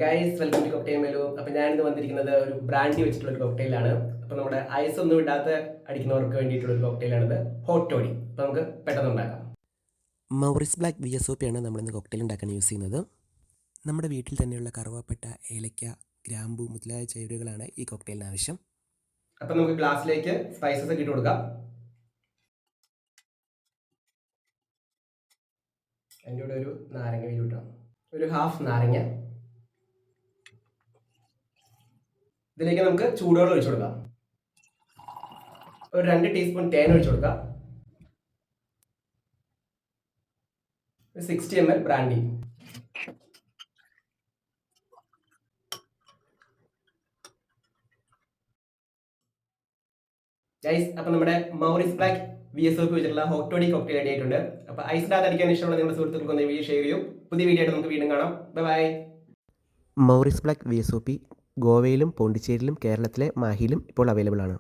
Guys welcome to cocktail മെലു. അപ്പോൾ ഞാനിന്ന് വന്നിരിക്കുന്നത് ഒരു ബ്രാൻഡി വെച്ചിട്ടുള്ള ഒരു കോക്ടെയിലാണ്. അപ്പോൾ നമ്മുടെ ഐസ് ഒന്നും ഇടാത്ത അടിക്കുന്നവർക്ക് വേണ്ടിയിട്ടുള്ള ഒരു കോക്ടെയിലാണിത്, ഹോട്ട് ടോഡി. അപ്പോൾ നമുക്ക് പെട്ടെന്ന് ഉണ്ടാക്കാം. മൗറിസ് ബ്ലാക്ക് VSOP ആണ് നമ്മളിന്ന് കോക്ടെയിൽ ഉണ്ടാക്കാൻ യൂസ് ചെയ്യുന്നത്. നമ്മുടെ വീട്ടിൽ തന്നെയുള്ള കറുവാപ്പട്ട, ഏലയ്ക്ക, ഗ്രാമ്പു മുതലായ ചേരുവകളാണ് ഈ കോക്ടെയിലിന് ആവശ്യം. അപ്പോൾ നമുക്ക് ഗ്ലാസ്സിലേക്ക് സ്പൈസസ് ഒക്കെ ഇട്ട് കൊടുക്കാം. അതിൻ്റെ കൂടെ ഒരു നാരങ്ങ വീര് ഇട്ടാം, ഒരു ഹാഫ് നാരങ്ങ. ഇതിലേക്ക് നമുക്ക് ചൂടുവെള്ളം ഒഴിച്ചു കൊടുക്കാം. ഒരു 2 ടീസ്പൂൺ തേൻ ഒഴിച്ചു കൊടുക്കാം. 60 ml ബ്രാൻഡി. ഗൈസ്, അപ്പോൾ നമ്മുടെ മൗറിസ് ബ്ലാക്ക് VSOP വെച്ചിട്ടുള്ള ഹോട്ട് ടോഡി കോക്ടെയിൽ റെഡി ആയിട്ടുണ്ട്. അപ്പോൾ ഐസ് ഇടാതെ അടിക്കാൻ ഇഷ്ടമുള്ള നിങ്ങളുടെ സുഹൃത്തുക്കൾക്ക് ഒന്ന് വീഡിയോ ഷെയർ ചെയ്യും. പുതിയ വീഡിയോ ആയിട്ട് നമുക്ക് വീണ്ടും കാണാം. ബൈ. മൗറിസ് ബ്ലാക്ക് VSOP ഗോവയിലും പോണ്ടിച്ചേരിയിലും കേരളത്തിലെ മാഹിയിലും ഇപ്പോൾ അവൈലബിൾ ആണ്.